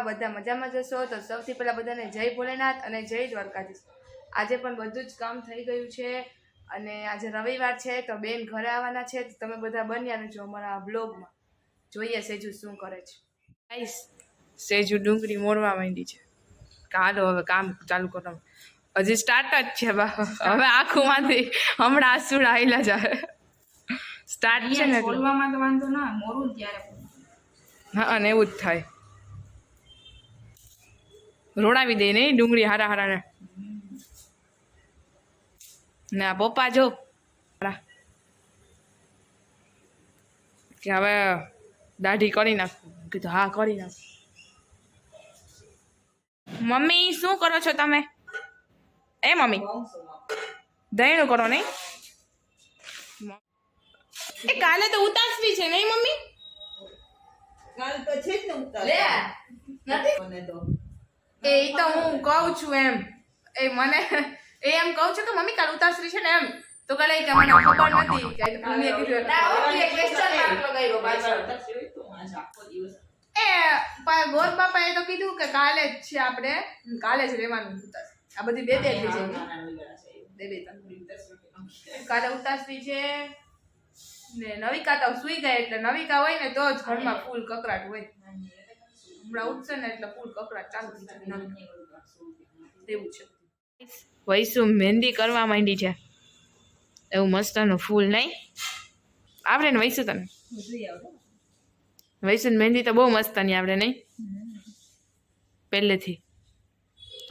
બધા મજામાં જશો? તો સૌથી પહેલાં બધાને જય ભોલેનાથ અને જય દ્વારકાધીશ। આજે પણ બધું જ કામ થઈ ગયું છે અને આજે રવિવાર છે તો બેન ઘરે આવવાના છે, તો તમે બધા બન્યા રહેજો અમારા બ્લોગમાં। જોઈએ સેજુ શું કરે છે। ગાઈસ, સેજુ ડુંગળી મોરવા માંડી છે। કાલો હવે કામ ચાલુ કરો, હજી સ્ટાર્ટ જ છે, હવે આખુંમાંથી હમણાં આસુડા આયલા જાય। સ્ટાર્ટ છે ને બોલવામાં તો વાંધો ના, મોરું ત્યારે હા, અને એવું જ થાય, રોડાવી દે નહીં ડુંગળી હારા હારા ને। ના પપ્પા જો કે હવે દાઢી કરી નાખું, કીધું હા કરી નાખ। મમ્મી શું કરો છો તમે? એ મમ્મી દહીણું કરો નહીં? એ કાલે તો ઉતાસવી છે નહીં મમ્મી? કાલ તો છે જ ને ઉતાર લે નથી મને તો એ તો હું કહું છું એમ, એ મને એમ કહું છું કે મમ્મી કાલ ઉતાસરી છે ને એમ, તો કાલે કે મને ખબર નથી કે મમ્મીએ કીધું ના ઓકે ક્વેશ્ચન માર્ક લગાવ્યો પાછળ તો આજ આખો દિવસ એ ગોર બાપાએ તો કીધું કે કાલે જ છે, આપણે કાલે જ રહેવાનું ઉતાસ। આ બધી બે બે થઈ જાય બે બે કાલે ઉતાસરી છે ને નવિકા તો સુઈ ગઈ, એટલે નવિકા હોય ને તો જ ઘરમાં ફૂલ કકરાટ હોય। હમણાં ઉઠશે ને એટલે ફૂલ કકરાટ ચાલુ થઈ જાય એવું છે। વૈસુ મહેંદી કરવા માંડી છે, એવું મસ્તનું ફૂલ નહીં આવડે ને વૈસુ તને? વૈસુ મહેંદી તો બહુ મસ્તની આવડે નહીં પહેલેથી,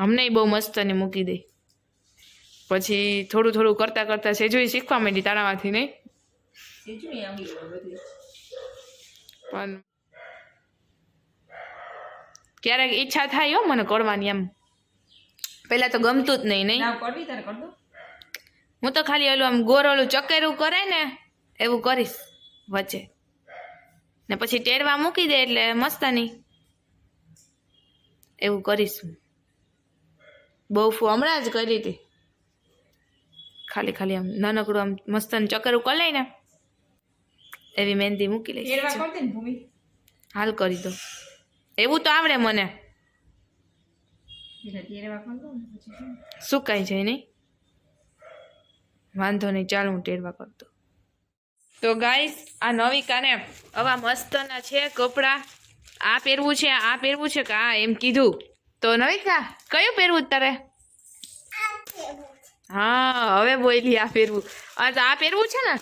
અમને બહુ મસ્તની મૂકી દે, પછી થોડું થોડું કરતા કરતા સેજુય શીખવા માંડી તારામાંથી નહીં? પણ ક્યારેક ઈચ્છા થાય હો મને કરવાની, એમ પેલા તો ગમતું જ નહીં નહીં? કરવી તારે કર દો, હું તો ખાલી ઓલું આમ ગોર ઓલું ચકેરું કરે ને એવું કરીશ વચ્ચે, ને પછી ટેરવા મૂકી દે એટલે મસ્તાની એવું કરીશ। બહુ હમણાં જ કરી હતી, ખાલી ખાલી આમ નાનકડું આમ મસ્તન ચકેરું કરી લઈ ને એવી મહેંદી મૂકી લઈશ। તેરવા કરતે ને ભૂમિ હાલ કરી દો, એવું તો આવડે મને, એટલે તેરવા કર દો ને પછી સુકાઈ જાય નહીં, વાંધો નહીં, ચાલ હું ટેરવા કરતો। તો ગાઈસ, આ નવિકાને આવા મસ્તના છે કપડાં, આ પહેરવું છે, આ પહેરવું છે કે આ એમ કીધું, તો નવિકા કયું પહેરવું તારે? હા હવે બોલી આ પહેરવું, આ તો આ પહેરવું છે ને,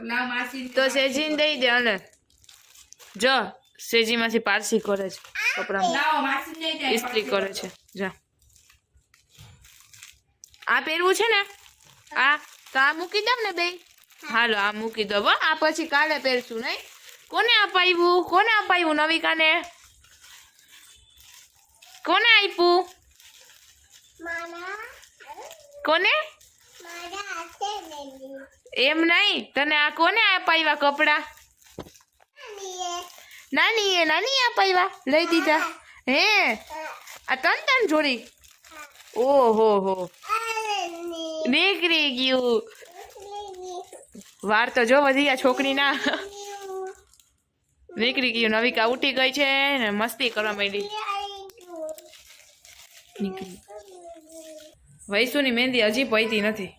લાવ માસી તો સેજીને દઈ દે, અને જો સેજીમાંથી પારસી કરે છે કપડામાં, લાવ માસી લઈ જાય ઇસ્ત્રી કરે છે, જા આ પહેરવું છે ને, આ તો આ મૂકી દઉં ને બે, હાલો આ મૂકી દો, આ પછી કાલે પહેરશું નહીં? કોને અપાવ્યું, કોને અપાવ્યું નવિકાને, કોને આપ્યું, કોને? એમ નહીં, તને આ કોને અપાવ્યા કપડા? નાની અપાવ્યા, લઈ દીધા હે? આ તન જોડી, ઓહો હો નીકળી ગયું, વાર તો જો વધી ગયા છોકરીના, નીકળી ગયું। નવિકા ઉઠી ગઈ છે ને મસ્તી કરવા માંડી, નીકળી। વૈસુની મહેંદી હજી પૈતી નથી,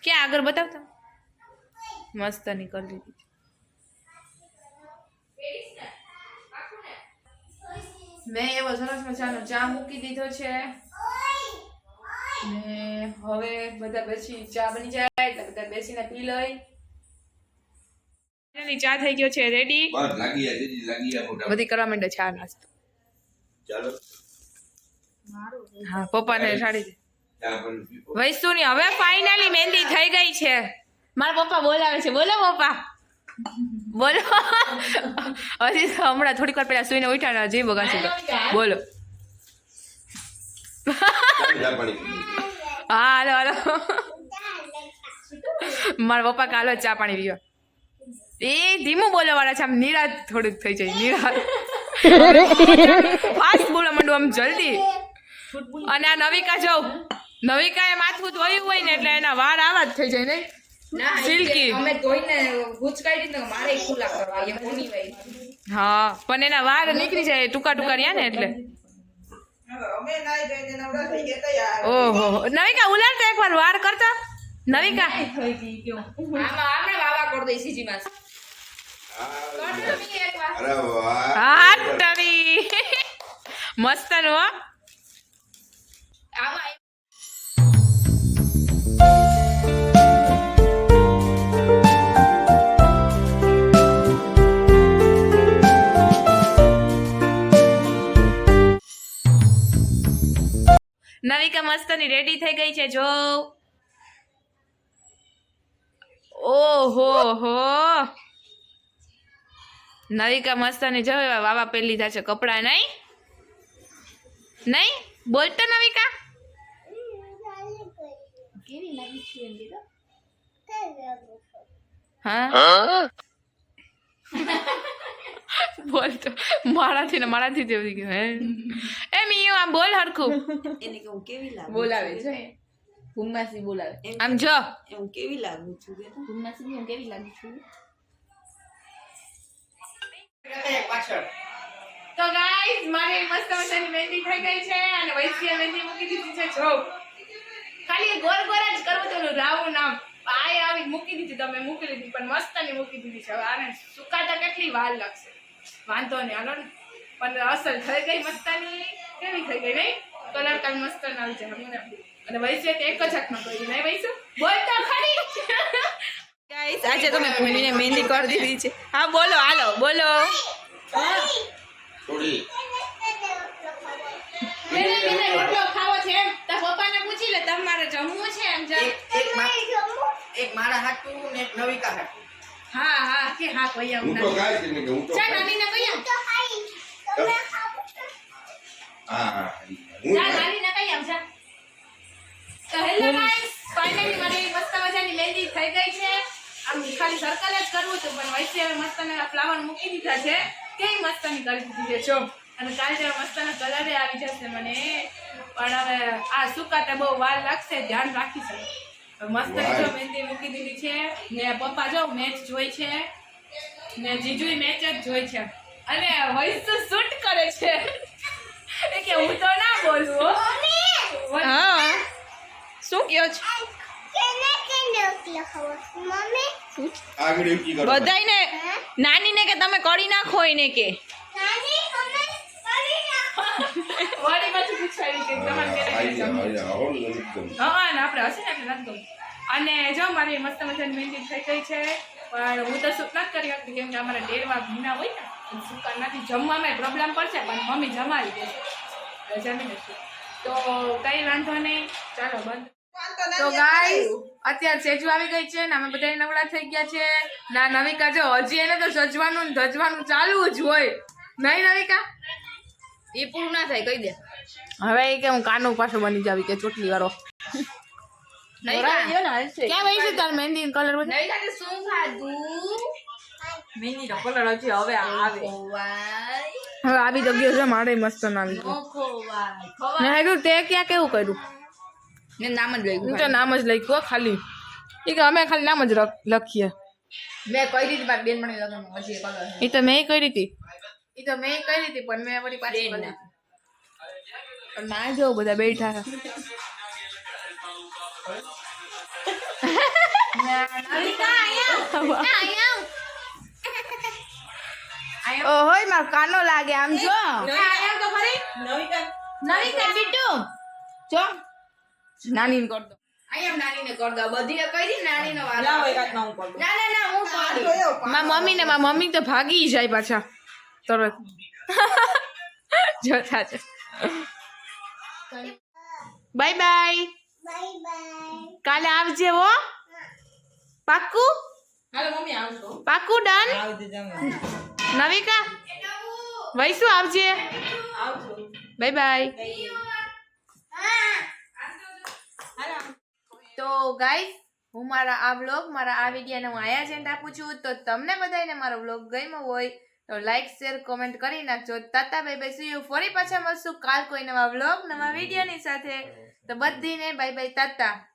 ક્યાં આગળ બતાવતા, મસ્તની કરી લીધી। મેં એવો સરસ મજાનો ચા મૂકી દીધો છે ને હવે બધા બેસી ચા બની જાય એટલે બધા બેસીને પી લઈ। ચા થઈ ગયો છે રેડી, બધી કરવા માંડે ચા નાસ્તો। હા પપ્પાને સાડી દે વૈસુની, હવે ફાઇનલી મહેંદી થઈ ગઈ છે। મારા પપ્પા બોલાવે છે, બોલો પપ્પા બોલો। હજી હમણાં થોડીક વાર પેલા સુઈને ઉઠ્યા, હજી બગાડશું, બોલો। હા હાલો હાલો, મારા પપ્પા કાલો ચા પાણી પીવા, એ ધીમું બોલવા વાળા છે, આમ નિરાશ થોડુંક થઈ જાય, નિરાશ ફાસ્ટ બોલવા માંડું આમ જલ્દી। અને આ નવિકા જો, નવિકાએ માથું ધોયું હોય ને એટલે એના વાળ આવા જ થઈ જાય નહીં? ના સિલ્કી. અમે ધોઈને ગુચકાઈ દીધું મારે ખુલ્લા કરવા એમ કોની ભાઈ હા પણ એના વાળ નીકળી જાય ટૂંકા ટૂંકા રહ્યા ને એટલે ઓહો નવિકા ઉલાડતા એકવાર વાળ કરતા નવિકા થઈ ગઈ કેવું આમાં આપણે વાવા કરી દઈ સીજી માં અરે વાહ હા ટરી મસ્ત નું હો આમાં નવિકા મસ્તની રેડી થઈ ગઈ છે જો ઓહો હો નવિકા મસ્તની જો એવા વાવા પહેરી લીધા છે કપડા નહીં નહીં બોલતો નવિકા કેવી લાગી છે એમ દીધો હા બોલતો મારાથી તેવું ગયું હે એ મીયુ આમ બોલ હરખું એને કે હું કેવી લાગુ બોલાવે છે ભૂમાસી બોલાવે આમ જો હું કેવી લાગુ છું કે ભૂમાસી હું કેવી લાગી છું તો ગાઈસ મારી મસ્ત મજાની મહેંદી થઈ ગઈ છે અને વૈશ્ય મહેંદી મૂકી દીધી છે જો ખાલી ગોળ ગોળ જ કરવું તો રાઉન્ડ આમ પાય આવી મૂકી દીધી તમે મૂકી લીધી પણ મસ્તની મૂકી દીધી છે હવે આને સુકાતા કેટલી વાર લાગશે વાંધો નહીં હાલો ને પણ અસલ થઈ ગઈ મસ્તની કેવી થઈ ગઈ નહીં કલર કાલ મસ્ત આવી છે હમણાં અને વૈશ્ય તો એક જ હાથમાં કરી નહીં વૈશ્ય બોલતો ખરી ગાઈસ આજે તમે ભૂમિને મહેંદી કરી દીધી છે હા બોલો હાલો બોલો થોડી એને રોટલો ખાવો છે એમ તાર પપ્પાને પૂછી લે તમારે જમવું છે એમ જા એક મારા હાટું ને એક નવિકા હાટું હા હા કે હા કોઈ આવું હું તો ના ગાય કે હું તો ચા નાનીને કઈ આવ હા હા હું ચા નાનીને કઈ આવ જા તો હેલો ગાઈસ ફાઇનલી મારી મસ્ત મજાની મહેંદી થઈ ગઈ છે આમ ખાલી સર્કલ જ કરવું હતું પણ વૈસે હવે મસ્તના ફ્લાવર મૂકી દીધા છે કેવી મસ્તની કરી દીધી છે જો અને કાલ જેવા મસ્તના કલરે આવી જશે મને પણ હવે આ સુકાતા બહુ વાર લાગશે ધ્યાન રાખીશ હવે. મસ્ત જો મહેંદી મૂકી દીધી છે ને પપ્પા જો મેચ જોઈ છે ને જીજુય મેચ જ જોઈ છે અને વૈસ તો શૂટ કરે છે એ કે હું તો ના બોલું હો હા શું કયો છો આગળ ઊંચી કરો બધાયને નાનીને કે તમે કરી નાખો એને કે વળી પાછું પૂછાયું કે તમારે કેને આઈ કેને જા હોલ એકદમ હા ને આપણે હશે ને એટલે નથી ગમતું. અને જો મારી મસ્ત મજાની મહેંદી થઈ ગઈ છે પણ હું તો શૂટ નથી કરી શકતી કેમ કે અમારા ડેરમાં ભીના હોય ને એટલે સૂકા નથી જમવામાં પ્રોબ્લેમ પડશે પણ મમ્મી જમાવી દેશે જમી લેશે તો કઈ વાંધો નહીં ચાલો બંધ તો ગાઈસ અત્યારે સેજુ આવી ગઈ છે ને અમે બધા નવડા થઈ ગયા છે ના નવિકા જો હજી એને તો સજવાનું ને ધજવાનું ચાલુ જ હોય નહીં નવિકા એ પૂરું ના થાય કહી દે હવે એ કે હું કાનો પાછો બની જાવી કે ચોટલી વાળો ક્યાં વહી છે તાર મહેંદી કલર બધું નવી ખાતે શું ખાધું મહેંદી નો કલર હજી હવે આવે ખોવાય હવે આવી તો ગયો છે મારે મસ્ત ના આવી ગયો ખોવાય મેં કીધું તે ક્યાં કેવું કર્યું મેં નામ જ લઈ હું તો નામ જ લખ્યું હો ખાલી એ કે અમે ખાલી નામ જ લખીએ મેં કહી દીધી મારી બેન મને લગન હજી એક કલર એ તો મેં કરી હતી પણ મેં વળી પાછી બેન કરી પણ ના જો બધા બેઠા છે. ઓહોય મારો કાનો લાગે આમ જો નવિકા બીટુ જો નાની કર દો અહીંયા નાનીને કર દો બધી કહી દી નાનીનો વારો ના હું કરી મારા મમ્મી તો ભાગી જાય પાછા તરત જોતા છે બાય બાય કાલે આવજે હો પાક્કું હાલો મમ્મી આવજો પાક્કું ડન નવિકા વૈસુ આવજે આવજો બાય બાય તો ગાઈસ હું મારા આ વિડીયોને હું આયા જ એન્ડ આપું છું તો તમને બધાને મારો વ્લોગ ગમ્યો હોય તો લાઈક શેર કોમેન્ટ કરી નાખજો તાતા બાય બાય સી યુ ફરી પાછા મળશું કાલ કોઈ નવા વ્લોગ નવા વિડીયોની સાથે તો બધીને બાય બાય તાતા